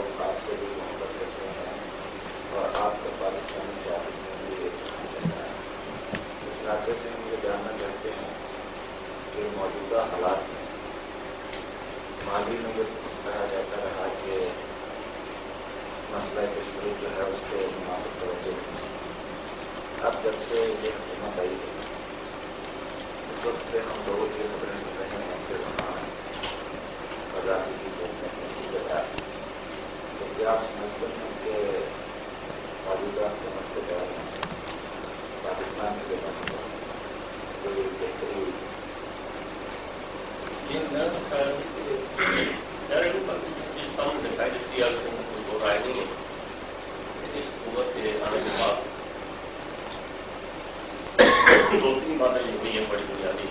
لوگ آپ سے بھی محبت کرتے ہیں اور آپ کا پاکستانی سیاست میں بھی اس ناطے سے ہم یہ جاننا چاہتے ہیں کہ موجودہ حالات میں ماضی میں جو کہا جاتا رہا کہ مسئلہ کشمیر جو ہے اس پہ مناسب توجہ نہیں، اب جب سے یہ حکومت آئی ہے اس وقت سے ہم لوگ یہ خبریں سن رہے ہیں کہ وہاں آزادی کی جگہ ہے، تو کیا آپ سمجھتے ہیں کہ موجودہ حکومت کے دور میں پاکستان کے بارے میں کوئی بہتری میرا خیال ہے کہ جس سامنے دکھائی دیتی ہے کوئی دو رائے نہیں ہے. اس حکومت کے آنے کے بعد دو تین باتیں یہ ہوئی ہیں بڑی بنیادی.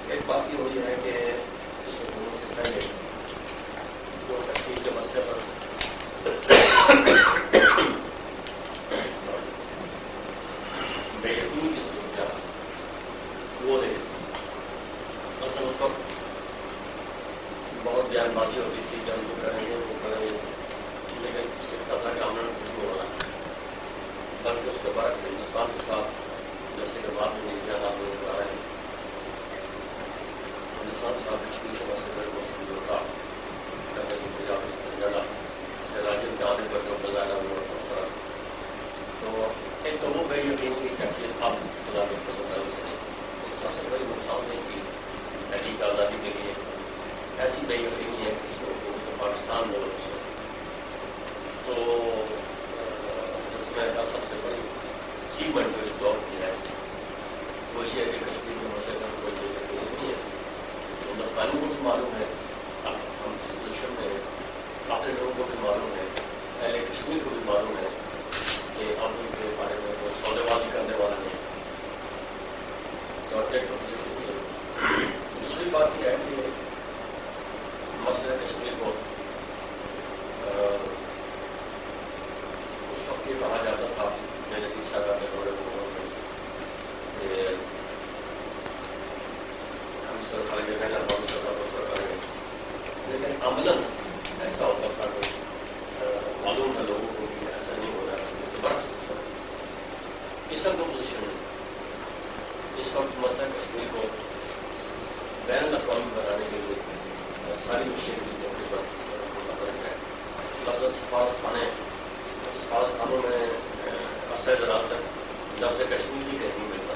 ایک بات یہ ہوئی ہے کہ اس حکومت سے پہلے جو کشمیر کے مسئلے پر بے یقینی کی صورت وہ دیکھ مثلا اس وقت بہت بیان بازی ہوتی تھی کہ ہم جو کریں گے وہ کریں گے، لیکن اس طرح کے عمل کچھ نہیں ہونا، بلکہ اس کے برعکس ہندوستان کے ساتھ جیسے کہ بعد میں بیان آپ لوگ کر رہے ہیں ہندوستان کے ساتھ کشمیر سے مسئلے کو سمجھوتا کرنے کی تجارت زیادہ سیلاجن کے آنے پر جو بظاہر ہوا پہنچا. تو ایک تو وہ بے یقین کی کیفیت اب خدا کے فضل و کرم سے نہیں. ایک سب سے بڑی نقصان نہیں کی تحریک آزادی کے لیے ایسی بے یقینی ہے کہ اس میں حکومت پاکستان میں لوگ سے تو اس میں کا سب سے بڑی اچیومنٹ جو اس دور کی ہے وہ یہ ہے کہ کشمیر کے مسئلے کا کوئی بے یقینی نہیں ہے. ہندوستانیوں کو بھی معلوم ہے، ہم اس پوزیشن میں اپنے لوگوں کو بھی معلوم ہے، اہل کشمیر کو بھی معلوم ہے کہ ہم ان کے بارے میں کوئی سودے بازی کرنے والا نہیں. اور ایک دوسری بات یہ ہے کہ مسئلہ کشمیر کو اس وقت یہ کہا جاتا تھا میرے تیسرا کا دورے کو کہ ہم سرکار کے پہلے ہم سرکار کریں گے، لیکن عملاً ایسا ہوتا تھا کہ معلوم ہے لوگوں کو بھی ایسا نہیں ہو رہا ہے. اس کے برعکس اس وقت پوزیشن ہے. اس وقت مسئلہ کشمیر کو بین الاقوامی بنانے کے لیے ساری مشکلوں کے بعد متفرق ہے. سفارت خانوں میں عرصہ دراز تک لفظ کشمیر کی کہیں نہیں ملتا.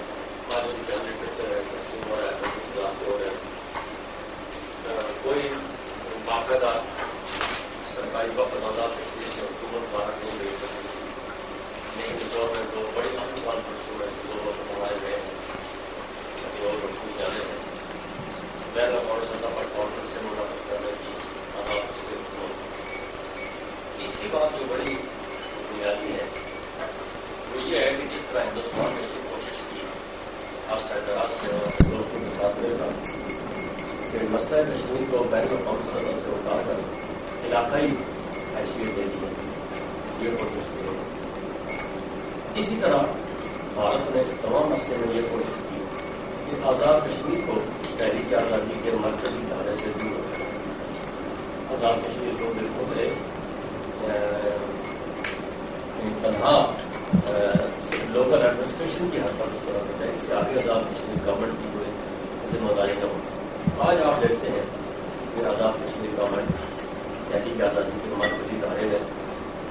بعد میں کیمرے پکچر ہے، تقسیم ہو رہا ہے، کچھ بات ہو رہے ہیں. کوئی باقاعدہ سرکاری وقت آزاد کشمیر سے حکومت باہر نہیں بھیج سکتی تھی، لیکن اس دور میں تو بڑی افغان پرسوں میں دو وقت ہمارے گئے ہیں ابھی اور مشہور جانے ہیں بین الاقوامی سطح پر کانفرنس سے منعقد کرنے کی آزاد کشمیر حکومت. تیسری بات جو بڑی بنیادی ہے وہ یہ ہے کہ جس طرح ہندوستان نے یہ کوشش کی عرصہ دراز سے اور دوستوں کے ساتھ مل کر کہ مسئلہ کشمیر کو بین الاقوامی سطح سے اتار کر علاقائی حیثیت دے دی ہے، یہ کوشش کی. اسی طرح بھارت نے اس تمام عرصے میں یہ کوشش کی کہ آزاد کشمیر کو تحریک آزادی کے مرکزی دھارے سے دور رکھا. آزاد کشمیر کو بالکل تنہا لوکل ایڈمنسٹریشن کی حد تک اس کو رکھا ہے. اس سے آگے آزاد کشمیر گورنمنٹ کی کوئی ذمہ داری نہ ہو. آج آپ دیکھتے ہیں کہ آزاد کشمیر گورنمنٹ تحریک آزادی کے مرکزی دھارے میں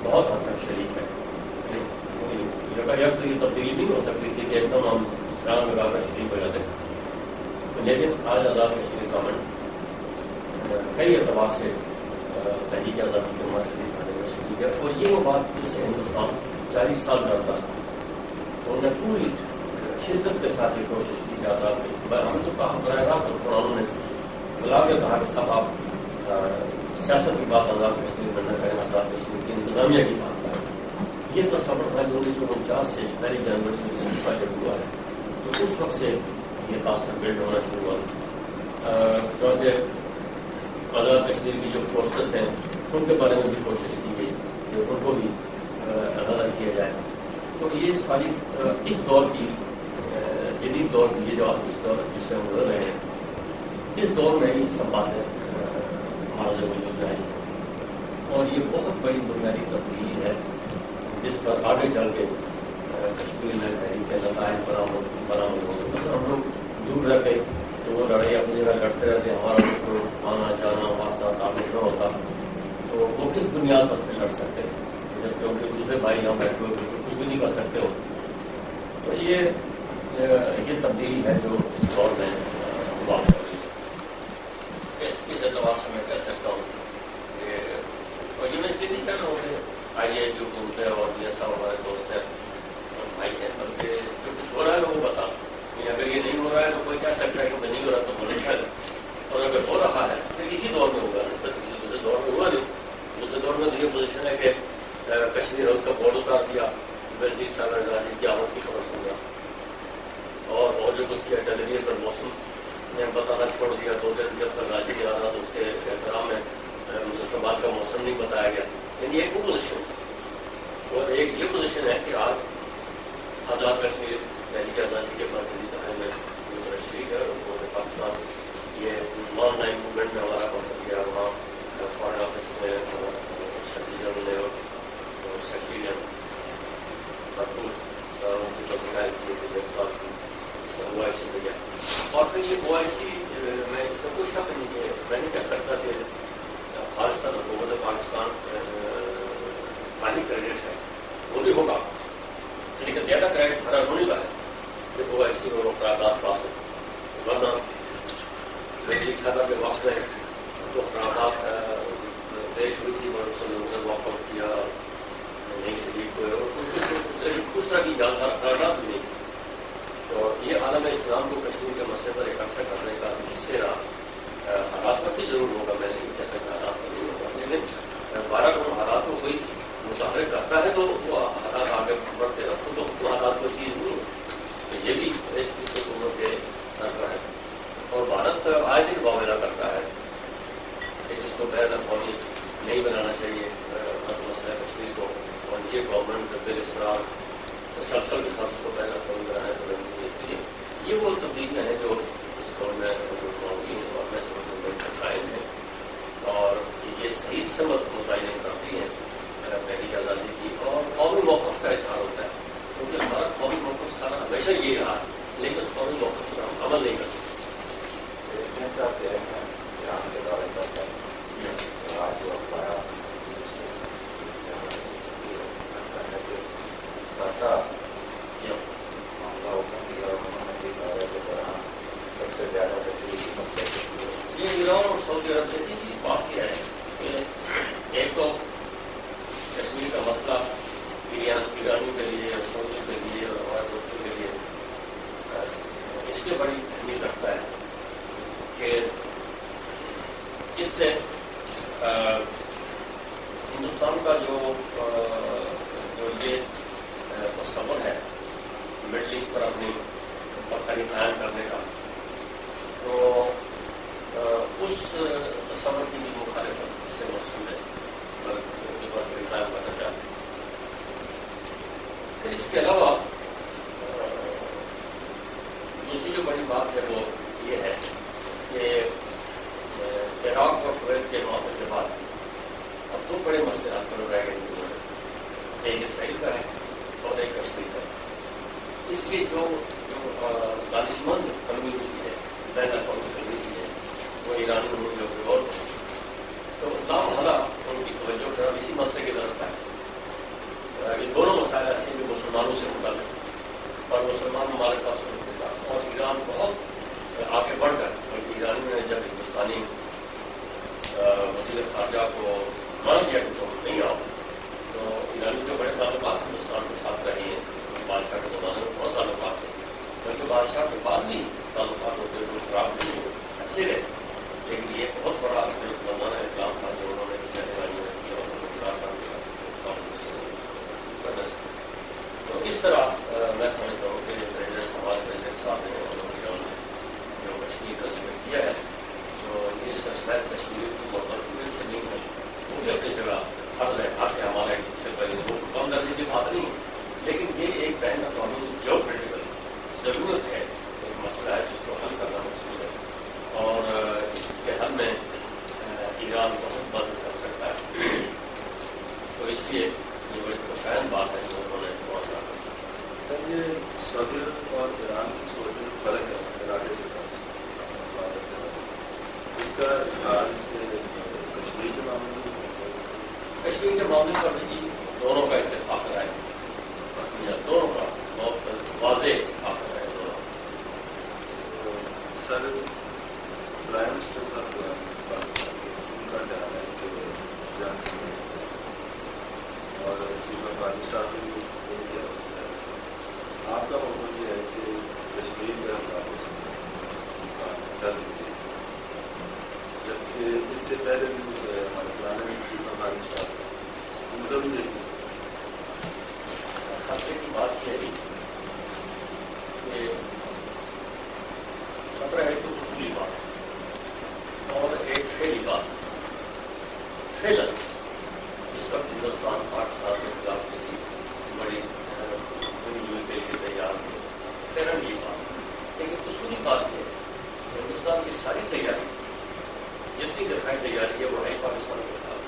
بہت حد تک شریک ہے. یک تو یہ تبدیلی نہیں ہو سکتی تھی کہ ایک دم ہم اسلام لگا کر شریک ہو جاتے ہیں، لیکن آج آزاد کشمیر گورنمنٹ کئی اعتبار سے تحریک آزادی کے مرکزی دھارے میں شریک ہے. اور یہ وہ بات جس سے ہندوستان 40 سال ڈرتا ہے. انہوں نے پوری شدت کے ساتھ یہ کوشش کی کہ آزاد کشمیر، ہم نے تو کہا براہ راست قرآن نے بلا کے کہا کہ صاحب آپ سیاست کی بات آزاد کشمیر میں نہ کریں، آزاد کشمیر کی انتظامیہ کی بات کریں. یہ تو سفر تھا جو 1949 سے 1 جنوری 1947 جب ہوا ہے تو اس وقت سے یہ تاثر بلڈ ہونا شروع ہوا. چونکہ آزاد کشمیر کی جو فورسز ہیں ان کے بارے میں بھی کوشش کی گئی کہ ان کو بھی علیحدہ کیا جائے. تو یہ ساری اس دور کی جدید دور کی یہ جو آپ اس دور جس سے گزر رہے ہیں اس دور میں ہی سب باتیں ہمارے وجود میں آئی. اور یہ بہت بڑی بنیادی تبدیلی ہے جس پر آگے چل کے کشمیر میں تحریک کے نتائج برآمد ہو گئے. ہم لوگ دور رہ گئے تو وہ لڑائی اپنی جگہ لڑتے رہتے, ہمارا تو آنا جانا واسطہ تعلق نہ ہوتا, تو وہ کس بنیاد پر پھر لڑ سکتے ہیں کیونکہ دوسرے بھائی یہاں بیٹھے ہوئے بالکل کچھ بھی نہیں کر سکتے ہو. تو یہ تبدیلی ہے جو اس دور میں بات کر رہی ہے. اس اعتبار سے میں کہہ سکتا ہوں کہ یہ میں اس لیے نہیں کہہ رہا ہوں کہ آئیے جو گھومتے ہیں اور یہ سب ہمارے دوست ہیں اور بھائی ہیں, بلکہ جو کچھ ہو رہا ہے وہ بتا. اگر یہ نہیں ہو رہا ہے تو کوئی کہہ سکتا ہے کہ نہیں ہو رہا تو بولے چل, اور اگر ہو رہا ہے پھر اسی دور میں ہوگا, کسی دوسرے دور میں ہوا نہیں. دوسرے دور میں تو یہ پوزیشن ہے کہ کشمیر اس کا بورڈ اتار دیا, بلوچستان راجی کی آمد کی خبر سن رہا, اور جو اس کی ٹیلیویژن پر موسم نے بتانا چھوڑ دیا. 2 دن جب تک راجی نہیں آ رہا تو اس کے احترام میں مظفر آباد کا موسم نہیں بتایا گیا. یعنی ایک وہ پوزیشن, اور ایک یہ پوزیشن ہے کہ آج آزاد کشمیر تحریک آزادی کے مرکزی تحریر میں شریک ہے. پاکستان یہ آن لائن موومنٹ میں ہمارا مقصد کیا, وہاں فارن آفس میں سیکرٹری جنرل نے اور سیکرٹری نے بھرپور ان کی تبدیلی کی کہ گرفتار کی, اس نے او آئی سی بھیجا. اور پھر یہ او آئی سی میں اس میں کوئی شک نہیں کہ میں نہیں کہہ سکتا کہ افغانستان حکومت پاکستان خالی کریڈٹ ہے, وہ بھی ہوگا, لیکن زیادہ کریڈٹ بھرا ہونے کا ہے کہ او آئی سی اور قرارداد پاس ہو. ورنہ رنجیت صاحبہ کے وقت میں تو قرارداد پیش ہوئی تھی اور سب لوگوں نے واک آؤٹ کیا, نہیں شریک ہوئے اور اس طرح کی جانکار قرارداد بھی نہیں تھی. تو یہ عالم اسلام کو کشمیر کے مسئلے پر اکٹھا کرنے کا حصے رہا. حالات پر بھی ضرور ہوگا, میں نہیں کہتا کہ حالات پر نہیں ہوگا, لیکن 12 کو حالات کو کوئی متحرک کرتا ہے تو وہ حالات آگے بڑھتے رکھو تو حالات کوئی چیز نہیں ہے. تو یہ بھی اس کی حکومت کے سر پر ہے. اور بھارت آئے دن معاملہ کرتا ہے کہ اس کو بین الاقوامی نہیں بنانا چاہیے مسئلہ کشمیر کو, اور یہ گورنمنٹ بے اصرار تسلسل کے ساتھ اس کو بین الاقوامی بنانا چاہیے. یہ وہ تبدیلیاں ہیں جو اس دور میں ہوئی ہیں اور میں سمجھتا ہوں کہ شائن ہے, اور یہ صحیح سمت متعین کرتی ہیں تحریک آزادی کی, اور قومی موقف کا اظہار ہوتا ہے کیونکہ ہمارا قومی موقف سارا ہمیشہ یہ رہا, لیکن اس قومی موقف پر ہم عمل نہیں کر سکتے. ایران کے بارے میں آج جو اخبار معاملہ حکم دیا, انہوں نے بھی کہا کے دوران سب سے زیادہ تکلیفی مسئلہ یہ ایران اور سعودی عرب کی بات یہ ہے کہ ایک تو کشمیر کا مسئلہ ایرانیوں کے لیے, سعودیوں کے لیے اور ہمارے دوستوں کے لیے اس لیے بڑی اہمیت رکھتا ہے کہ اس سے ہندوستان کا جو یہ تصور ہے مڈل ایسٹ پر اپنی برتری قائم کرنے کا, تو اس تصور کی بھی مخالفت اس سے موصول ہے, برتری قائم کرنا چاہتے ہیں. پھر اس کے علاوہ دوسری جو بڑی بات ہے وہ یہ ہے کہ عراق اور کویت کے معاملے کے بعد اب 2 بڑے مسئلے آپ کو رہ گئے ہیں, ایک اسرائیل کا ہے اور ایک کشمیر کا ہے. اس لیے جو دانشمند کمیونٹی ہے, بین الاقوامی کمیونٹی ہے, وہ ایرانی ہوں یا کوئی اور, تو لامحالہ ان کی توجہ صرف اسی مسئلے کی طرف ہے. یہ دونوں مسائل ایسے ہیں جو مسلمانوں سے متعلق اور مسلمان ممالک کا سلوک کا, اور ایران بہت آگے بڑھ کر, بلکہ ایرانی نے جب ہندوستانی وزیر خارجہ کو مان کیا کہ تم نہیں آؤ, تو ایرانی جو بڑے تعلقات ہندوستان کے ساتھ رہے ہیں, بادشاہ کے زمانے میں بہت تعلقات ہیں, بلکہ بادشاہ کے بعد بھی تعلقات ہوتے ہوئے خراب نہیں ہوئے, اچھے رہے, لیکن یہ بہت بڑا زمانہ اقدام تھا جو انہوں نے لیے یہ بڑی خوشائن بات ہے جو انہوں نے بہت زیادہ. سر یہ سعودی عرب اور ایران کی سوچ میں فرق ہے ارادے سے اس کا لحاظ کشمیر کے معاملے میں کشمیر کے معاملے پر بھی دونوں کا اتفاق رہا ہے, دونوں کا بہت واضح اتفاق رہا ہے دونوں. سر پرائم منسٹر صاحب پاکستان کے ان کا کہنا ہے کہ جنگ میں اور چیف آف آرمی اسٹاف نے بھی کیا ہے. آپ کا مطلب یہ ہے کہ کشمیر میں ہم واپس کر دیجیے, جبکہ اس سے پہلے بھی ہمارے پرانے چیف آف آرمی اسٹاف ان کا بھی نہیں. خطرے کی بات یہ ہے کہ خطرہ ہے تو اصولی بات اور ایک فعلی بات. فعلاً اس وقت ہندوستان پاکستان کے خلاف کسی بڑی جنگ کے لیے تیار ہے, فعلاً یہ بات. لیکن اصولی بات یہ ہے ہندوستان کی ساری تیاری جتنی دفاعی تیاری ہے وہ ہے پاکستان کے خلاف.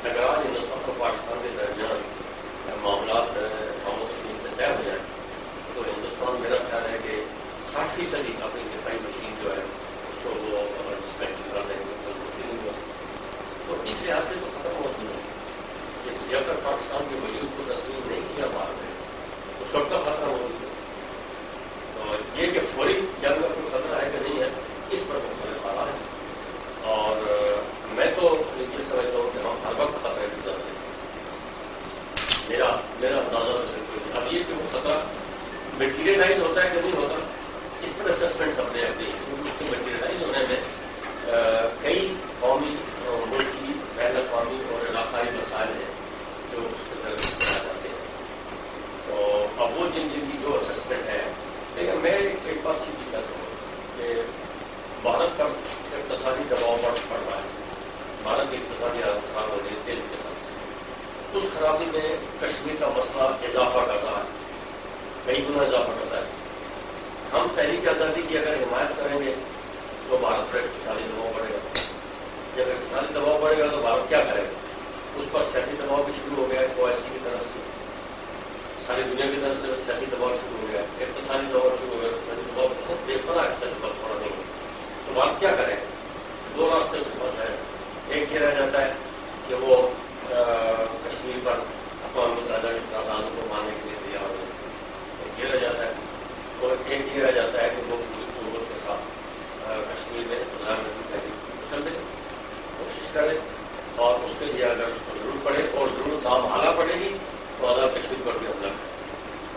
اگر آج ہندوستان اور پاکستان کے درمیان معاملات کشمیر سے طے ہو جائیں تو ہندوستان میرا خیال ہے کہ 60% اپنی دفاعی مشین جو ہے اس کو وہ ڈسپینڈ کر دیں گے. تو اس لحاظ سے تو ختم ہوتی ہے کہ جب تک پاکستان کے وجود کو تسلیم نہیں کیا بات ہے اس وقت تک خطرہ ہوتی ہے. تو یہ کہ فوری جنگ میں کوئی خطرہ ہے کہ نہیں ہے اس پر مختلف آ رہا ہے. اور میں تو یہ سمجھتا ہوں کہ ہم ہر وقت خطرے کی طرف ہیں. میرا اندازہ تو اب یہ کہ وہ خطرہ میٹیریلائز ہوتا ہے کہ نہیں ہوتا اس پر اسسمنٹ اپنے اپنے کیونکہ اس کے میٹیریلائز ہونے میں کئی قومی ملکی بین الاقوامی اور علاقائی مسائل ہیں جو اس کے طرف بنائے جاتے ہیں. تو اب وہ جن کی جو اسسمنٹ ہے, لیکن میں ایک بات سیدھی کہتا ہوں کہ بھارت پر اقتصادی دباؤ پڑ رہا ہے. بھارت کی اقتصادی حالت خراب ہو رہی ہے تیز کے ساتھ. اس خرابی میں کشمیر کا مسئلہ اضافہ کر رہا ہے, کئی گنا اضافہ کرتا ہے. ہم تحریک آزادی کی اگر حمایت کریں گے تو بھارت پر اقتصادی دباؤ پڑے گا. جب اقتصادی دباؤ پڑے گا تو بھارت کیا کرے گا؟ اس پر سیاسی دباؤ بھی شروع ہو گیا ہے OIC کی طرف سے, ساری دنیا کی طرف سے سیاسی دباؤ شروع ہو گیا ہے, اقتصادی دباؤ شروع ہو گیا. اقتصادی دباؤ بہت بے پناہ اقتصادی دباؤ تھوڑا نہیں ہے. تو بھارت کیا کرے گا؟ دو راستے سے پہنچا ہے. ایک یہ رہ جاتا ہے کہ وہ کشمیر پر اقوام متحدہ کے قراردادوں کو ماننے کے لیے تیار ہو جائے, ایک یہ رہ جاتا ہے. اور ایک یہ رہ جاتا ہے کہ وہ پوری قوت کے ساتھ کشمیر میں پردھان تحریک چل دے, کوشش کرے, اور اس کے لیے اگر اس کو ضرورت پڑے اور ضرورت نامحالہ پڑے گی تو آزاد کشمیر پر بھی حملہ کرے.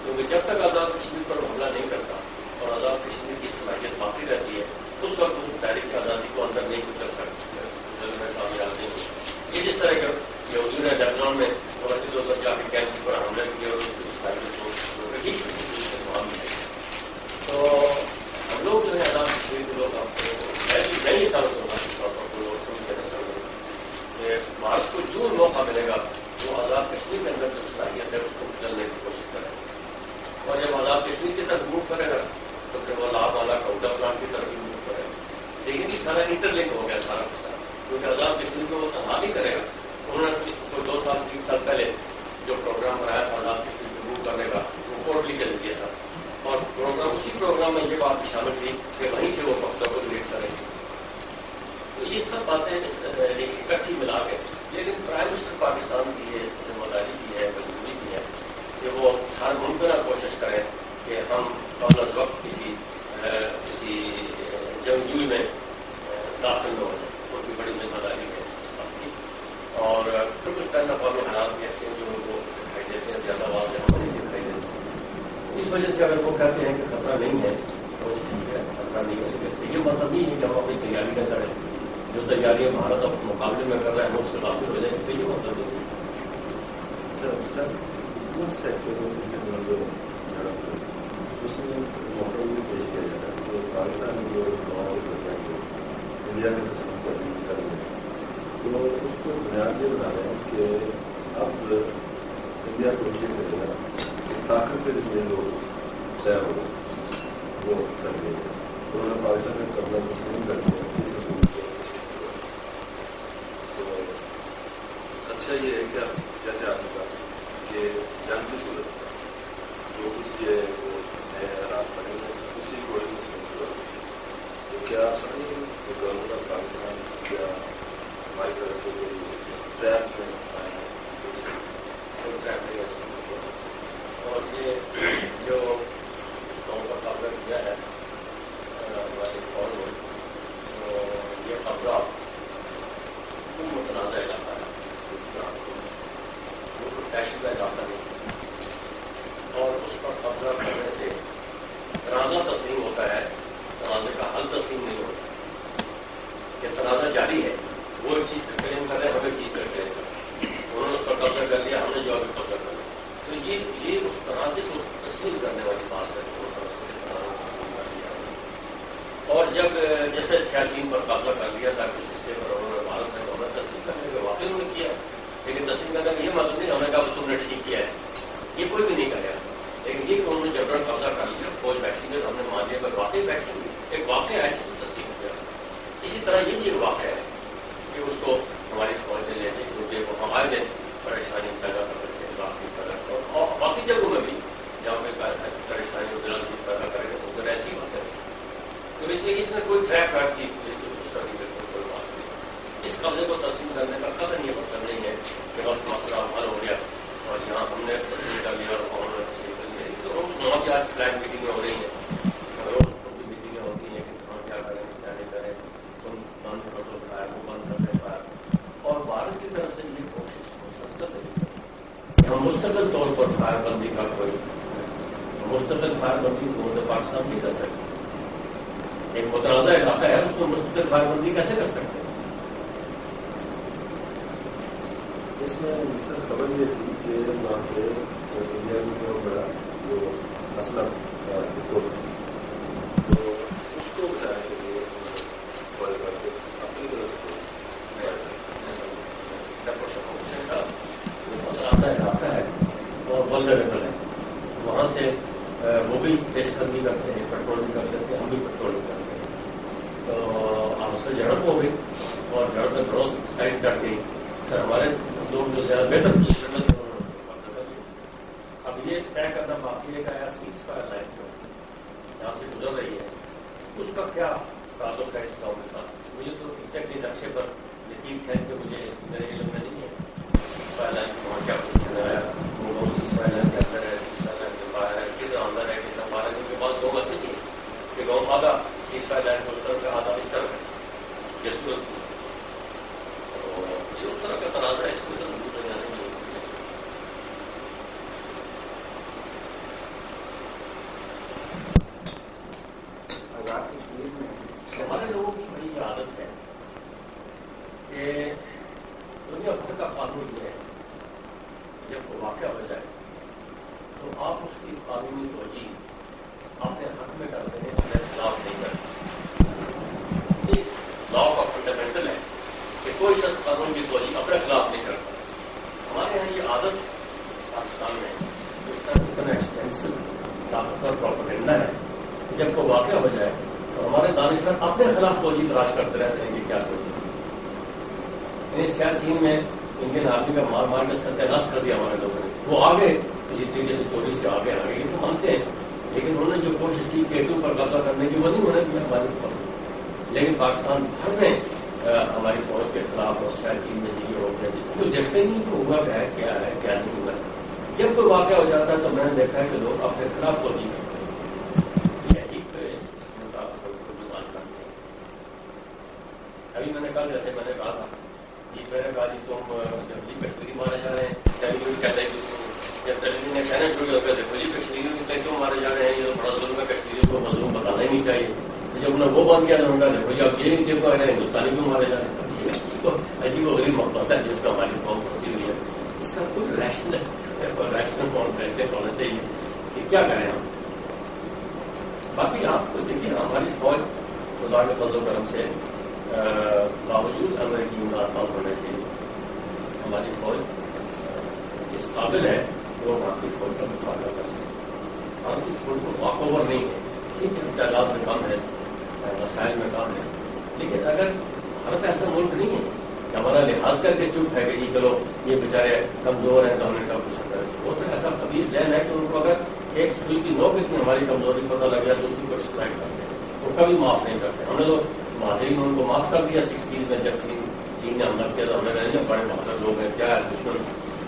کیونکہ جب تک آزاد کشمیر پر حملہ نہیں کرتا اور آزاد کشمیر کی صلاحیت باقی رہتی ہے اس وقت وہ تحریک آزادی کو اندر نہیں کچل سکتے, کامیاب نہیں. یہ جس طرح کا یہودیوں نے لیبنان میں اور جا کے کیمپ پر حملے کیے اور اس کی صلاحیت کو حامی ہے. تو ہم لوگ جو ہے آزاد کشمیر کے لوگ میں یہ سمجھ ہوگا کہ بھارت کو جو موقع ملے گا وہ آزاد کشمیر کے اندر جو صلاحیت ہے اس کو چلنے کی کوشش کرے گا. اور جب آزاد کشمیر کی طرف موو کرے گا تو پھر وہ اللہ تعالیٰ کا اڈا پلان کی طرف بھی موو کرے گا. لیکن یہ سارا انٹر لنک ہو گیا سارا کے ساتھ, کیونکہ آزاد کشمیر کو وہ تنہا نہیں کرے گا. انہوں نے 2 سال 3 سال پہلے جو پروگرام بنایا تھا آزاد کشمیر کو موو کرنے کا وہ کوٹلی چل دیا تھا, اور پروگرام اسی پروگرام میں یہ بات بھی شامل تھی کہ وہیں سے وہ وقت کو ریلیٹ کریں گے. تو یہ سب باتیں اکٹھی ملا کے, لیکن پرائم منسٹر پاکستان کی یہ ذمہ داری کی ہے, مجبوری کی ہے کہ وہ ہر ممکنہ کوشش کریں کہ ہم قبل از وقت کسی جنگجوئی میں داخل نہ ہو جائیں. ان کی بڑی ذمہ داری ہے اس بات کی. اور پھر کچھ بین الاقوامی حالات بھی ایسے ہیں جو ان کو دکھائی دیتے ہیں, زیادہ واضح ہمیں نہیں دکھائی دیتے. اس وجہ سے اگر وہ کہتے ہیں کہ خطرہ نہیں ہے تو خطرہ نہیں ہے, لیکن یہ مطلب نہیں ہے کہ ہم اپنی تیاری نہ کریں. جو تیاریاں بھارت اب مقابلے میں کر رہے ہیں اس کے داخل ہو جائیں, اس کا یہ مطلب نہیں ہے. اس میں موقع بھی پیش کیا جاتا ہے جو پاکستان میں جو ماحول بچائیں گے انڈیا میں کریں گے تو اس کو بنیاد یہ بنا رہے ہیں کہ اب انڈیا کو یہ ملے گا کہ طاقت کے ذریعے لوگ طے ہو وہ کر دیں گے. انہوں نے پاکستان میں قبضہ مسلم کر دیا, اس اصول کو منشا یہ ہے کہ اب جیسے آپ نے کہا کہ جنگ کی صورت جو کچھ یہ وہ نئے حالات بنے ہوئے اسی کو تو کیا آپ سمجھیں گے کہ گورنمنٹ آف پاکستان کیا ہماری طرف سے کوئی ٹریپ میں آئے ہیں اور یہ جو اس قوم کا قبضہ کیا ہے ہمارے فوج نے تو یہ قبضہ کوئی متنازع علاقہ ہے وہ طے شدہ علاقہ نہیں اور اس پر قبضہ کرنے سے تنازع تسلیم ہوتا ہے تنازع کا حل تسلیم نہیں ہوتا کہ تنازع جاری ہے وہ ایک چیز سے کلیم کر رہے ہیں ہم ایک چیز سے کلیم کر رہے ہیں انہوں نے اس پر قبضہ کر لیا ہم نے جو ابھی قبضہ کر لیا تو یہ اس تنازع کو تسلیم کرنے والی بات ہے اور جب جیسے سیاچین پر قبضہ کر لیا تھا کچھ حصے پر انہوں نے بھارت میں ہمیں تسلیم کرنے کے واقعی انہوں نے کیا لیکن تسلیم کرنے کا یہ مطلب نہیں ہم نے کہا تم نے ٹھیک کیا ہے یہ کوئی بھی نہیں کرے لیکن یہ کہ انہوں نے جبرن قبضہ کر لیا فوج بیٹھی گئی ہم نے مان لیا پر واقعی بیٹھی ہوئی ایک واقعہ ہے جس کو تسلیم کیا اسی طرح یہ بھی ایک واقعہ ہے کہ اس کو ہماری فوج نے لینے کیونکہ وہ ہمارے پریشانی پیدا کرتے تھے اور باقی جگہوں میں بھی جہاں پہ ایسی پریشانی پیدا کرے گا تو پھر ایسی بات ہے تو اس لیے اس میں کوئی ٹریپ کارڈ کی اس طرح کی کوئی بات نہیں اس قبضے کو تسلیم کرنے کا قدر یہ مطلب نہیں ہے کہ بس مسئلہ حل ہو گیا اور یہاں ہم نے تسلیم کر لیا اور قوم نے تسلیم کر لیا تو وہاں کی آج فلیگ میٹنگیں ہو رہی ہیں روز ان کی میٹنگیں ہوتی ہیں کہ ہم کیا کریں کیا نہیں کریں تم بند کر دو فائر وہ بند کر دیں فائر اور بھارت کی طرف سے یہ کوشش مسلسل ہے ہم مستقل طور پر فائر بندی کا کوئی مستقل فائر بندی کو پاکستان نہیں کر سکتے ایک متنازع علاقہ ہے اس کو مستقل فائر بندی کیسے کر سکتے ہیں اس میں سر خبر یہ تھی کہ وہاں پہ انڈیا میں جو بڑا جو مسئلہ تو اس کو بچانے کے لیے اپنی طرف سے متنازع علاقہ ہے اور ولنریبل ہے وہاں سے وہ بھی پیش قدمی کرتے ہیں پیٹرولنگ کرتے تھے ہم بھی پیٹرولنگ کرتے ہیں تو آپ سے جھڑپ ہو گئی اور جھڑپ میں گروتھ سائڈ کر گئی پھر ہمارے لوگ جو زیادہ بہتر پوزیشن میں تھے اب یہ طے کرنا باقی ہے کہ آیا سیز فائر لائن جو جہاں سے گزر رہی ہے اس کا کیا تعلق ہے اس قوم کے ساتھ مجھے تو ایگزیکٹلی نقشے پر یقین ہے کہ مجھے میرے علم میں نہیں ہے سیز فائر لائن وہاں کیا پوزیشن آیا وہ سیز فائر لائن کے اندر ہے سیز فائر لائن کے باہر ہے کتنا اندر ہے کتنا باہر ہے ان کے پاس دو مسئلے ہیں کہ گاؤں آدھا سیز فائر لائن کو اس طرف ہے آدھا اس طرف ہے جس کو اس طرح کا تنازع ہے اس کو ادھر نہیں ہمارے لوگوں کی بڑی یہ عادت ہے کہ دنیا بھر کا قانون یہ ہے جب وہ واقع ہو جائے تو آپ اس کی قانونی توجہ اپنے حق میں کرتے ہیں اپنے خلاف نہیں کرتے یہ لا کا فنڈامنٹل ہے کہ کوئی شخص قانون کی توجہ اپنے خلاف نہیں کرتا ہمارے یہاں یہ عادت پاکستان میں اتنا ایکسپینسو طاقتور پروپیگنڈا ہے کہ جب کوئی واقعہ ہو جائے تو ہمارے دانشور اپنے خلاف توجہ تلاش کرتے رہتے ہیں کہ کیا توجہ یعنی سیاچین میں انڈین آرمی کا مار مار کے ستیہ کر دیا ہمارے لوگوں نے وہ آگے اسی طریقے سے چوری سے آگے یہ تو مانتے ہیں لیکن انہوں نے جو کوشش کی K2 پر قبضہ کرنے کی وہ نہیں ہونے دیا ہماری فوج لیکن پاکستان بھر میں ہماری فوج کے خلاف اور سیاچین میں یہ روکنے دی جو دیکھتے نہیں تو ہوا کیا ہے کیا نہیں ہوا جب کوئی واقعہ ہو جاتا ہے تو میں نے دیکھا ہے کہ لوگ اپنے خلاف توجہ کرتے ہیں ابھی میں نے کہا جیسے میں نے کہا تھا میں نے کہا جی تم جب جی کشمیری مارے جا رہے ہیں ٹیلی ویژن کہتا ہے کسی جب ٹیلی ویژن نے کہنا شروع کیا دیکھو جی کشمیری کیوں مارے جا رہے ہیں یہ بڑا ظلم ہے کشمیری کو مظلوم بتانا ہی نہیں چاہیے جب انہوں نے وہ بند کیا تو انہوں نے دیکھو جی اب یہ دیکھو ہے ہندوستانی کیوں مارے جا رہے ہیں عجیب و غریب مقصد ہے جس کا ہماری قوم پھنسی ہوئی ہے اس کا کوئی ریشنل کانٹیکٹ ہونا چاہیے کہ کیا کریں ہم باقی آپ کو دیکھیے ہماری فوج خدا کے فضل و کرم سے باوجود امریکی ناکام ہونے کے ہماری فوج اس قابل ہے کہ وہ بھارتی فوج کا مقابلہ کر سکے بھارتی فوج کو واک اوور نہیں ہے ٹھیک ہے تعداد میں کم ہے وسائل میں کم ہے لیکن اگر بھارت ایسا ملک نہیں ہے ہمارا لحاظ کر کے چپ ہے کہ جی چلو یہ بیچارے کمزور ہیں تو ہم نے کب کچھ کرے. وہ تو ایسا خبیث ذہن ہے کہ ان کو اگر ایک سوئی کی نوک اتنی ہماری کمزوری پتہ لگ جائے تو اسی کو ایکسپلائٹ کرتے ہیں, تو کبھی معاف نہیں کرتے. ہم نے تو مہاجرین ان کو معاف کر دیا 60 میں جب چین نے حملہ کیا تو ہم نے کہا نہیں بڑے بہادر لوگ ہیں, کیا ہے دشمن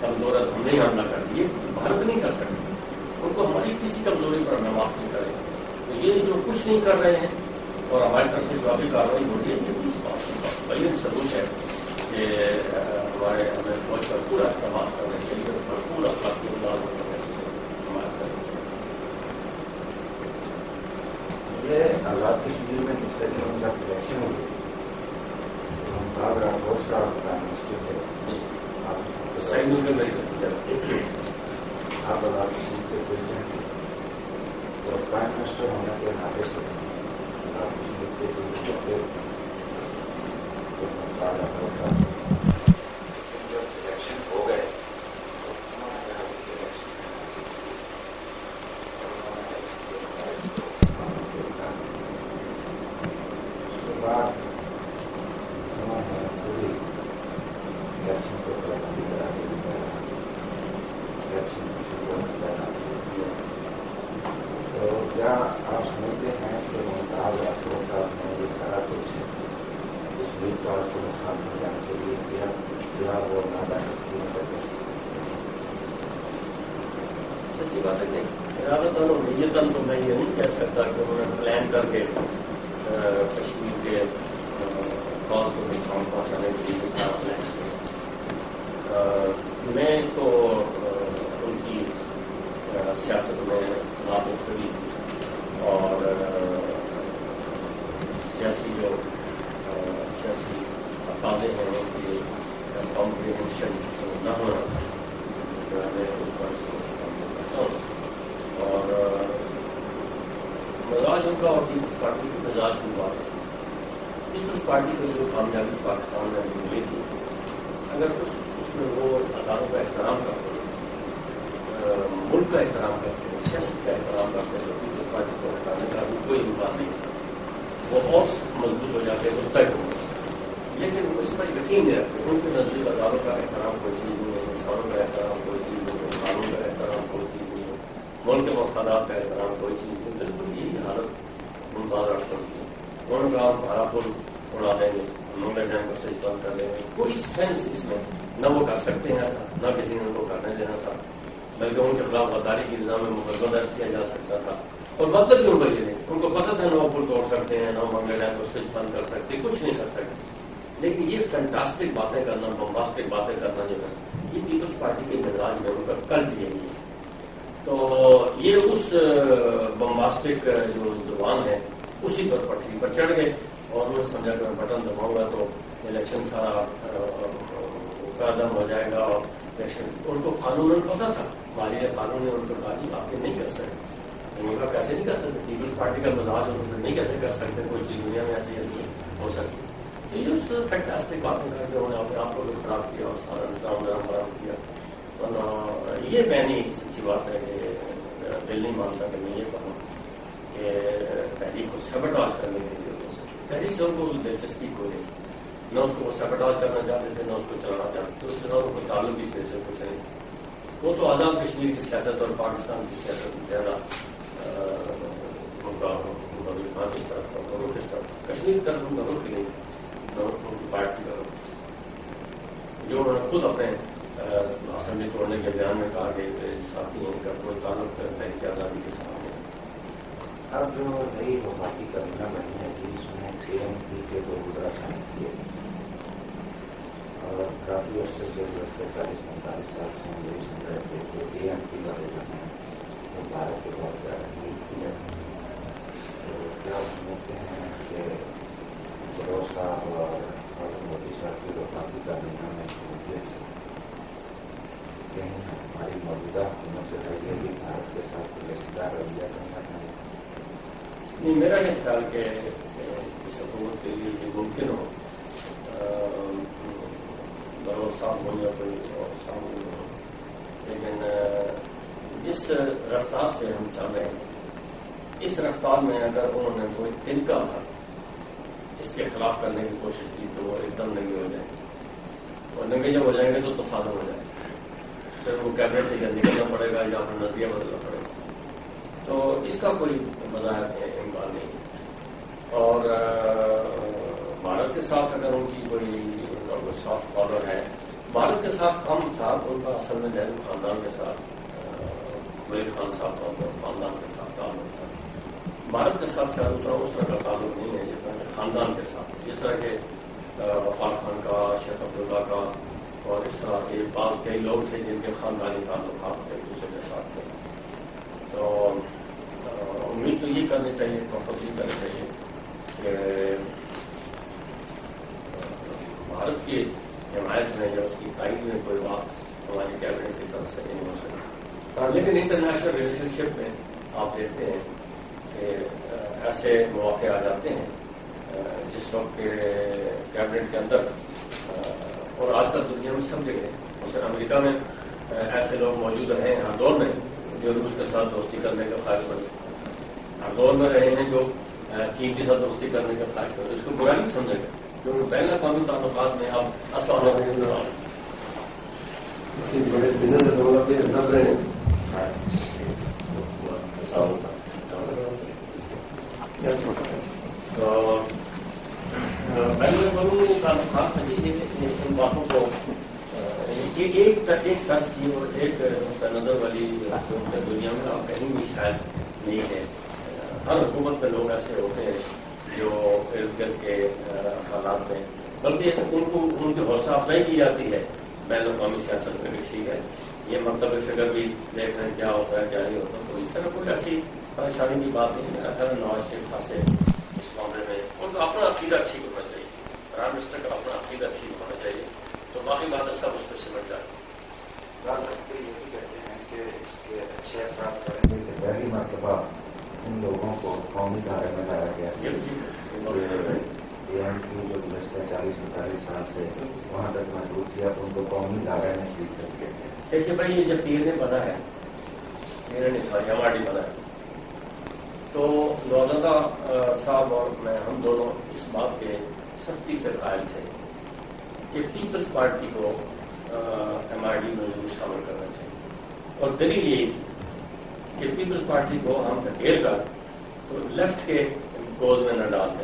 کمزور ہے ہم نے حملہ کر دیے. بھارت نہیں کر سکتے, ان کو ہماری کسی کمزوری پر ہمیں معاف نہیں کریں. تو یہ جو کچھ نہیں کر رہے ہیں اور ہماری طرف سے جوابی کارروائی ہو رہی ہے, یہ اس بات کا بڑی ثبوت ہے کہ ہمارے ہمیں فوج کا پورا استعمال کرنا چاہیے اور بھرپور اخلاقی انداز میں کرنا چاہیے ہمارے طرف. یہ آزاد کشمیر میں پچھلے دنوں جب الیکشن ہوئی ممتاز بہت سارا پرائم منسٹر تھے, آپ آزاد کشمیر کے پریزیڈنٹ تھے, اور پرائم منسٹر ہونے کے ناطے سے آزاد کشمیر کے پریزیڈنٹ تھے ممتاز بہت سارا. جب الیکشن ہو گئے کیا آپ سمجھتے ہیں کہ ممتاز راٹھور صاحب نے اس طرح کچھ کشمیر فوج کو نقصان پہنچانے کے لیے کیا یا وہ نادانستگی میں سکتے؟ سچی بات ہے کہ ارادتاً اور نیتاً تو میں یہ نہیں کہہ سکتا کہ انہوں نے پلان کر کے کشمیر کے فوج کو نقصان پہنچانے کے لیے سارا پلان کیا. میں اس کو ان کی سیاست میں نامختلف اور سیاسی تقاضے ہیں ان کی کمپریہنشن نہ ہونا, میں اس پر کرتا ہوں. اور مزاج ان کا اور پیپلز پارٹی کے مزاج کی بات ہے. پیپلز پارٹی کو جو کامیابی پاکستان میں ملی تھی, اگر اس میں وہ اداروں کا احترام کرتے, ملک کا احترام کرتے, سیاست کا احترام کرتے تو پیپلز پارٹی کو ہٹانے کا بھی کوئی امکان نہیں. وہ اور مضبوط ہو جاتے مستحق ہوں گے, لیکن وہ اس پر یقین نہیں رکھتے. ان کے نزدیک اداروں کا احترام کوئی چیز نہیں ہے, انسانوں کا احترام کوئی چیز نہیں ہے, قانون کا احترام کوئی چیز نہیں ہے, ملک کے مفادات کا احترام کوئی چیز نہیں ہے. بالکل یہی حالت ممتاز راٹھور کی. انہوں نے کہا ہمارا پل اڑا دیں گے, انہوں نے ڈیم کو صحیح بند کر دیں گے. کوئی سینس اس میں نہ وہ کر سکتے ہیں ایسا, نہ کسی نے ان کو کرنے دینا تھا, بلکہ ان کے خلاف غداری کی نظام میں مقدمہ درج کیا جا سکتا تھا. اور مطلب بھی ان کو یہ نہیں, ان کو پتہ تھا نہ وہ پل توڑ سکتے ہیں, نہ منگلے ڈیم کو سوئچ بند کر سکتے, کچھ نہیں کر سکتے. لیکن یہ فینٹاسٹک باتیں کرنا, بمباسٹک باتیں کرنا جو ہے, یہ پیپلز پارٹی کے مزاج میں ان کا کلٹ یہی ہے. تو یہ اس بمباسٹک جو زبان ہے اسی پر پٹری پر چڑھ گئے, اور انہوں نے سمجھا کہ میں بٹن دباؤں گا تو الیکشن سارا قدم ہو جائے گا. اور ان کو قانون پتا تھا, مالی قانون نے ان کو کہا جی آپ یہ نہیں کر سکتے. ان کا کیسے نہیں کر سکتے, پیپلز پارٹی کا مزاج انہوں نہیں کیسے کر سکتے, کوئی چیز دنیا میں ایسی نہیں ہو سکتی. تو یہ اس فینٹاسٹک باتیں کر کے انہوں نے اپنے آپ کو بھی خراب کیا اور سارا نظام نرم خراب کیا. یہ میں نہیں, سچی بات ہے کہ دل نہیں مانتا کہ میں یہ کہوں کہ تحریک کو سیبوٹاژ کرنے کے لیے تحریک سے ان کو دلچسپی کو نہیں, نہ اس کو وہ سیبوٹاژ کرنا چاہتے تھے, نہ اس کو چلانا چاہتے تھے. اس کے ساتھ ان کو تعلق اس سے کچھ نہیں. وہ تو آزاد کشمیر کی سیاست اور پاکستان کی سیاست زیادہ ان کا کس طرف تھا, رخ اس طرف. کشمیر کی طرف ان کا رخ ہی نہیں, نہ ان کی پارٹی کا رخ, جو انہوں نے خود اپنے اسمبلی توڑنے کے بیان میں کہا کہ ساتھی ان کا کوئی تعلق تحریک آزادی کے ساتھ ہے. اب جو نئی وفاقی کابینہ بنی ہے جس میں KMP کے دو وزراء شامل کیے اور کافی عرصے سے 45-45 سال سے ہم یہی سن رہے تھے کہ KMP والے جو ہیں وہ بھارت کے بہت سے راجنیتی ہے. تو کیا سمجھتے ہیں کہ بھروسہ اور مودی صاحب کی وفاقی کابینہ میں شمولیت سے کہیں ہماری موجودہ حکومت جو ہے یہ بھی بھارت کے ساتھ رشتہ رویہ کرنا چاہیے؟ نہیں, میرا یہ خیال کہ اس حکومت کے لیے یہ ممکن ہو, بھروسہ ہو یا کوئی اور سامنے ہو, لیکن جس رفتار سے ہم چل رہے ہیں اس رفتار میں اگر انہوں نے کوئی تنکا بھر اس کے خلاف کرنے کی کوشش کی تو وہ ایک دم نہیں ہو جائے. اور ننگے جب ہو جائیں گے تو تصادم ہو جائے گا، پھر وہ کیبنٹ سے یا نکلنا پڑے گا یا پھر نظریہ بدلنا پڑے گا. تو اس کا کوئی بظاہر امکان نہیں. اور بھارت کے ساتھ اگر ان کی کوئی سافٹ پاور ہے، بھارت کے ساتھ کم تھا ان کا اصل میں نہرو خاندان کے ساتھ، میرے خان صاحب کا خاندان کے ساتھ تعلق تھا. بھارت کے ساتھ شاید اتنا اس طرح کا تعلق نہیں ہے جس طرح کے خاندان کے ساتھ، جس طرح کے غفار خان کا، شیخ عبداللہ کا، اور اس طرح کے بعض کئی لوگ تھے جن کے خاندانی تعلقات ایک دوسرے کے ساتھ تھے. تو امید تو یہ کرنی چاہیے، توجہ کرنی چاہیے کہ بھارت کی حمایت میں یا اس کی تائید میں کوئی بات ہماری کیبنٹ کی طرف سے نہیں ہو سکتی. لیکن انٹرنیشنل ریلیشن شپ میں آپ دیکھتے ہیں کہ ایسے مواقع آ جاتے ہیں جس وقت کے کیبنٹ کے اندر، اور آج کل دنیا میں سب جگہ، مثلا امریکہ میں ایسے لوگ موجود رہے ہیں ہر دور میں جو روس کے ساتھ دوستی کرنے کا خواہش مند، ہر دور میں رہے ہیں جو چین کے ساتھ دوستی کرنے کا خواہش مند. اس کو برا نہیں سمجھے گا کیونکہ بین الاقوامی تعلقات میں اب بڑے بنا دولت اندر رہے بین الاقوامی تعلقات میں ان باتوں کو ایک طرز کی اور ایک نظر والی دنیا میں آپ کہیں بھی شاید نہیں ہے. ہر حکومت میں لوگ ایسے ہوتے ہیں جو ارد گرد کے حالات میں، بلکہ ان کو ان کی حوصلہ افزائی کی جاتی ہے بین الاقوامی سیاست میں بھی. ٹھیک ہے، یہ مطلب فکر بھی دیکھ رہے ہیں کیا ہوتا ہے کیا نہیں ہوتا. تو اس طرح کوئی ایسی پریشانی کی بات نہیں ہے. اگر نواز شریف خاصے اس معاملے میں ان کا اپنا عقیدہ ٹھیک ہونا چاہیے، پرائم منسٹر کا اپنا عقیدہ ٹھیک ہونا چاہیے، تو باقی باتیں سب اس پہ سمجھ جائیں. یہ بھی کہتے ہیں کہ اس کے اچھے اثرات کریں گے کہ پہلی مرتبہ ان لوگوں کو قومی دھارے میں لایا گیا. اے ایم کیو جو گزشتہ 40-45 سال سے وہاں تک محدود کیا تو ان کو قومی دھارے میں شریک کر دیا گیا. دیکھیے بھائی، یہ جب پیر نے بنا ہے، پیر نے ساری اماڈی بنا ہے، تو نوزندہ صاحب اور میں ہم دونوں اس بات کے سختی سے قائل تھے کہ پیپلز پارٹی کو ایم آر ڈی میں ضرور شامل کرنا چاہیے. اور دلیل یہی تھی کہ پیپلز پارٹی کو ہم دھکیل کر تو لیفٹ کے گود میں نہ ڈالتے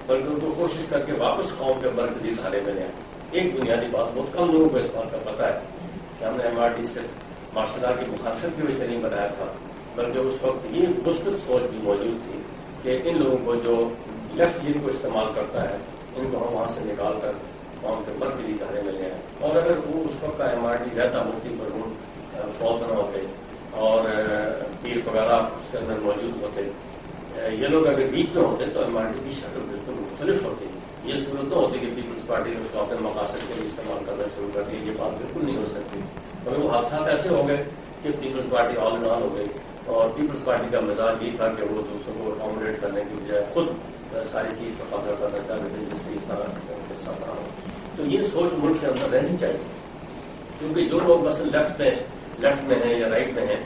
بلکہ ان کو کوشش کر کے واپس قوم کے مرکزی دھارے میں لے آئے. ایک بنیادی بات بہت کم لوگوں کو اس بات کا پتا ہے کہ ہم نے ایم آر ڈی صرف معاشرہ کی مخالفت کی وجہ سے نہیں بنایا تھا، بلکہ اس وقت یہ مثبت سوچ بھی موجود تھی کہ ان لوگوں کو جو لیفٹ جن کو استعمال کرتا ہے ان کو ہم وہاں سے نکال کر قوم کے مرکزی دھارے میں لے آئے. اور اگر وہ اس وقت کا ایم آر ڈی رہتا، مفتی مرحوم فوت نہ ہوتے اور پیر وغیرہ اس کے اندر موجود ہوتے، یہ لوگ اگر بیچ میں ہوتے تو ایم آر ڈی کی شکل بالکل مختلف ہوتی. یہ صورت تو ہوتی کہ پیپلز پارٹی نے اس کو اپنے مقاصد کے لیے استعمال کرنا شروع کر دیا. یہ بات بالکل نہیں ہو سکتی. اور وہ حادثات ایسے ہو گئے کہ پیپلز پارٹی آل ان آل ہو گئی، اور پیپلز پارٹی کا مزاج یہ تھا کہ وہ دوسروں کو اکاموڈیٹ کرنے کی بجائے خود ساری چیز پر قبضہ کرنا چاہتے تھے جس سے اس طرح حصہ نہ ہو. تو یہ سوچ ملک کے اندر رہنی چاہیے، کیونکہ جو لوگ مثلا لیفٹ میں ہیں یا رائٹ میں ہیں،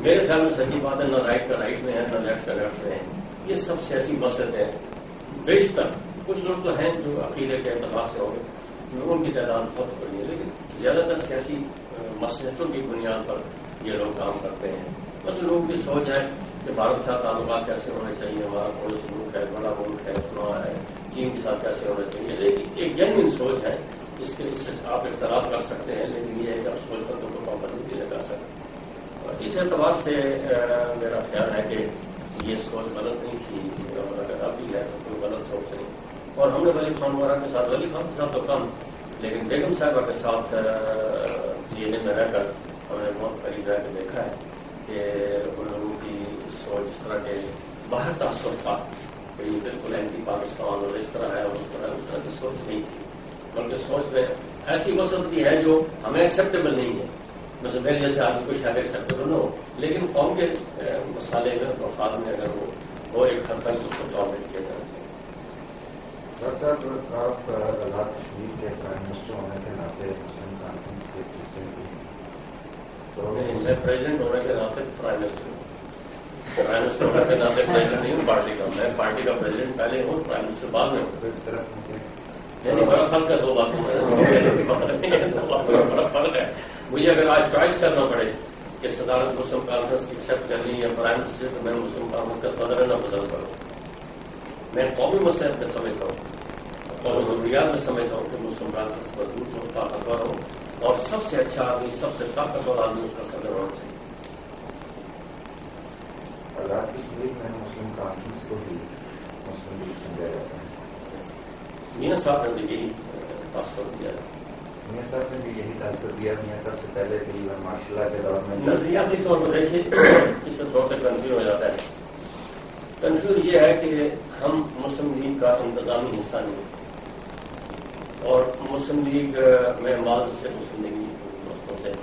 میرے خیال میں سچی بات ہے، نہ رائٹ کا رائٹ میں ہے نہ لیفٹ کا لیفٹ میں ہے. یہ سب سیاسی مسئلے ہیں. بیشتر کچھ لوگ تو ہیں جو عقیدے کے اعتبار سے ہوں گے، ان کی تعداد بہت بڑی ہے، لیکن زیادہ تر سیاسی مصلحتوں کی بنیاد پر یہ لوگ کام کرتے ہیں. بس لوگوں کی سوچ ہے کہ بھارت کے ساتھ تعلقات کیسے ہونے چاہیے، ہمارا پڑوسی ملک ہے، بڑا ملک ہے، اتنا ہے، چین کے ساتھ کیسے ہونا چاہیے. لیکن ایک جینوئن سوچ ہے، اس سے آپ اختلاف کر سکتے ہیں، لیکن یہ ہے کہ آپ سوچ پر تو پابندی بھی لگا سکتے. اس اعتبار سے میرا خیال ہے کہ یہ سوچ غلط نہیں تھی، اگر اب بھی ہے تو کوئی غلط سوچ نہیں. اور ہم نے ولی خان وغیرہ کے ساتھ، ولی خان کے ساتھ تو کم، لیکن بیگم صاحبہ کے ساتھ جی میں رہ کر ہم نے بہت قریب رہ کے دیکھا ہے کہ ان لوگوں کی سوچ اس طرح کے باہر تاثر تھا کہ یہ بالکل اینٹی پاکستان اور اس طرح ہے اور اس طرح کی سوچ نہیں تھی، بلکہ سوچ میں ایسی وسط بھی ہے جو ہمیں ایکسیپٹیبل نہیں ہے. مثلا میرے جیسے آدمی کو شاید ایکسیپٹیبل نہ ہو، لیکن قوم کے مسالے میں مفاد میں اگر وہ ایک حد تک اس کو ڈامنیٹ کیا جانا چاہیے. ڈاکٹر صاحب، آپ آزاد کشمیر کے پرائم منسٹر ہونے کے ناطے مسلم کانفرنس کے میں پریزیڈنٹ ہونے کے ناطے پرائم منسٹر ہونے کے ناطے پریزیڈنٹ نہیں ہوں پارٹی کا. میں پارٹی کا پریزیڈنٹ پہلے ہوں، پرائم منسٹر بعد میں ہوں. اس طرح سے یعنی بڑا فرق ہے دو باتوں میں، دو باتوں میں بڑا فرق ہے. مجھے اگر آج چوائس کرنا پڑے کہ صدارت مسلم کانفرنس کی ایکسیپٹ کرنی یا پرائم منسٹر، تو میں مسلم کانفرنس کا صدر رہنا پسند کروں. میں قومی مسئلے میں سمجھتا ہوں، قومی ضروریات میں سمجھتا ہوں کہ مسلم کانفرنس مضبوط ہو، طاقتور ہو، اور سب سے اچھا آدمی، سب سے طاقتور آدمی اس کا صدر ہونا چاہیے. حالات کی صورت میں مسلم کانفرنس کو بھی مسلم لیگ سمجھا جاتا ہے. میاں صاحب نے بھی یہی تاثر دیا ہے. میاں صاحب نے بھی یہی تاثر دیا. میاں صاحب سے پہلے بھی ماشاء اللہ کے دور میں نظریاتی طور پر دیکھیے اس سے تھوڑا سا کنفیوز ہو جاتا ہے. کنفیوز یہ ہے کہ ہم مسلم لیگ کا انتظامی حصہ نہیں، اور مسلم لیگ میں مال سے مسلم لیگ ہوتے ہیں.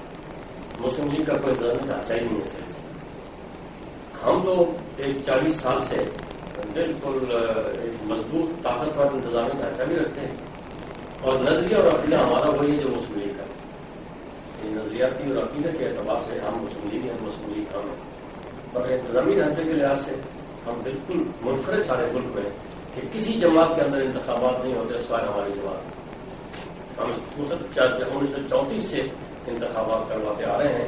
مسلم لیگ کا کوئی انتظامی ڈھانچہ ہی نہیں ہے. ہم تو ایک 40 سال سے بالکل ایک مضبوط طاقتور انتظامی ڈھانچہ بھی رکھتے ہیں، اور نظریہ اور عقیدہ ہمارا وہی ہے جو مسلم لیگ کا ہے. نظریاتی اور عقیدے کے اعتبار سے ہم مسلم لیگ ہیں، مسلم لیگ ہم ہیں. اور انتظامی ڈھانچے کے لحاظ سے ہم بالکل منفرد سارے ملک میں کہ کسی جماعت کے اندر انتخابات نہیں ہوتے سوائے ہماری جماعت. ہم 1934 سے انتخابات کرواتے آ رہے ہیں.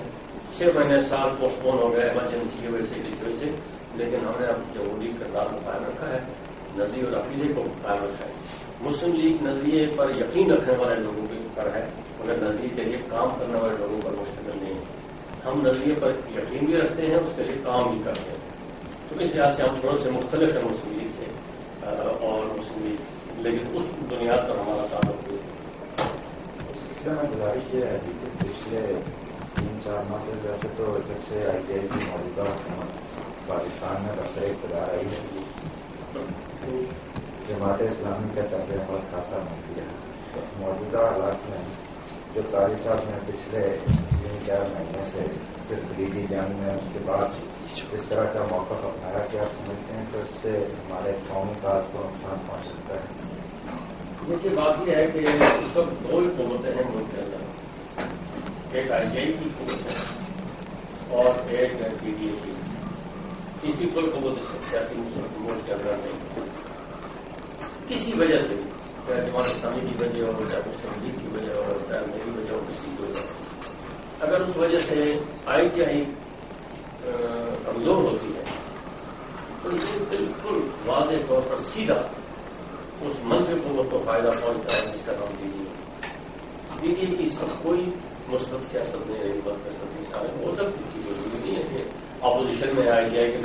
6 مہینے سال پوسٹ پون ہو گئے ایمرجنسی کی وجہ سے، کسی وجہ سے، لیکن ہم نے اب جمہوری کردار کو قائم رکھا ہے، نظریے اور عقیدے کو قائم رکھا ہے. مسلم لیگ نظریے پر یقین رکھنے والے لوگوں کے پر ہے، مگر نظریے کے لیے کام کرنے والے لوگوں پر مشتمل نہیں ہے. ہم نظریے پر یقین بھی رکھتے ہیں، اس کے لیے کام بھی کرتے ہیں. تو اس لحاظ سے ہم تھوڑے سے مختلف ہیں مسلم لیگ سے، اور مسلم لیگ لیکن اس بنیاد پر ہمارا تعلق ہے. میں گزارش یہ ہے کہ پچھلے 3-4 ماہ سے ویسے تو جب سے آئی ٹی آئی کی موجودہ حکومت پاکستان میں برسر اقتدار آئی ہے، جماعت اسلامی کا طرز عمل خاصا منفی ہے. موجودہ حالات میں جو قاری صاحب نے پچھلے 3-4 مہینے سے پھر خلیجی جنگ میں اس کے بعد اس طرح کا موقف اپنایا کہ آپ سمجھتے ہیں کہ اس سے ہمارے قومی کاج کو نقصان پہنچ سکتا ہے؟ دیکھیے بات یہ ہے کہ اس وقت 2 ہی قوتیں ہیں ملک کے اندر، ایک آئی ٹی آئی کی قوت ہے اور ایک پی ٹی اے کی. تیسری کوئی قوت سیاسی ملک کے اندر نہیں. کسی وجہ سے بھی، چاہے جماعت اسلامی کی وجہ ہو، چاہے مسلم لیگ کی وجہ ہو، چاہے میری وجہ ہو، کسی کی وجہ ہو، اگر اس وجہ سے آئی ٹی آئی کمزور ہوتی ہے تو یہ بالکل واضح طور پر سیدھا اس منفی قوت کو فائدہ پہنچتا ہے جس کا نام پی ٹی اے کی. اس وقت کوئی مثبت سیاست نہیں رہی، بات ہو سکتی چیز ضروری نہیں ہے کہ اپوزیشن میں آئی ٹی آئی کے